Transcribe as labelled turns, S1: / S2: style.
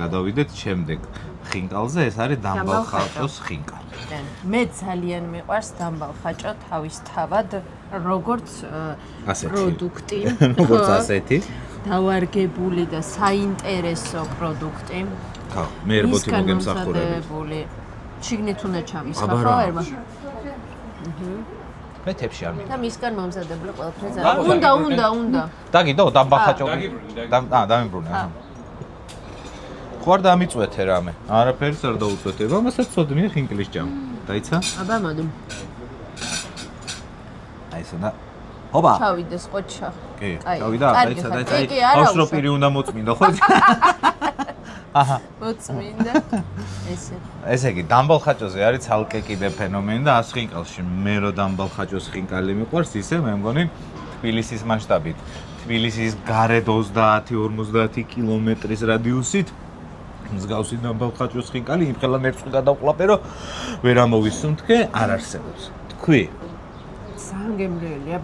S1: გადავიდეთ შემდეგ ხინკალზე, ეს არის დამბალ ხაჭოს ხინკალი.
S2: მე ძალიან მიყვარს დამბალ ხაჭო თავის თავად, როგორც პროდუქტი.
S1: როგორც ასეთი.
S2: დავარგებული და საინტერესო პროდუქტი.
S1: ხო, მე ერბოთი მოგემსახურებით.
S2: შიგნით უნდა ჩამისხა, ერმა.
S1: მე თებში არ
S2: და მისგან მომზადებული ყველაფერი ძალიან. უნდა.
S1: დაგიდო დამბალ ხაჭო. დამიბრუნე. ხო არ დამიწვეთე რამე. არაფერს არ დაუწვეთებ. ამასაც ცოდნია ხინკლის ჭამა. დაიცა?
S2: აბა მოდი.
S1: აი ესა და ჰოპა.
S2: ჩავიდეს ყოჩა.
S1: კი, ჩავიდა, დაიცა. ბავშვ პირი უნდა მოწმინდო, ხო? აჰა.
S2: მოწმინდა. ესე.
S1: ესე იგი, დამბალ ხაჭოზე არის ცალკე კიდე ფენომენი და 100 ხინკალში. მე რო დამბალ ხაჭოს ხინკალი მიყვარს, ისე მე მგონი თბილისის მასშტაბით. თბილისის გარეთ 30-50 კილომეტრის რადიუსით მსგავსი დამბალ ხაჭოს ხინკალი იმხელა ნერწყვი გადავყლაპე, რომ ვერ ამოვისუნთქე, არ არსებობს. თქვი?
S2: სანგემრიელია.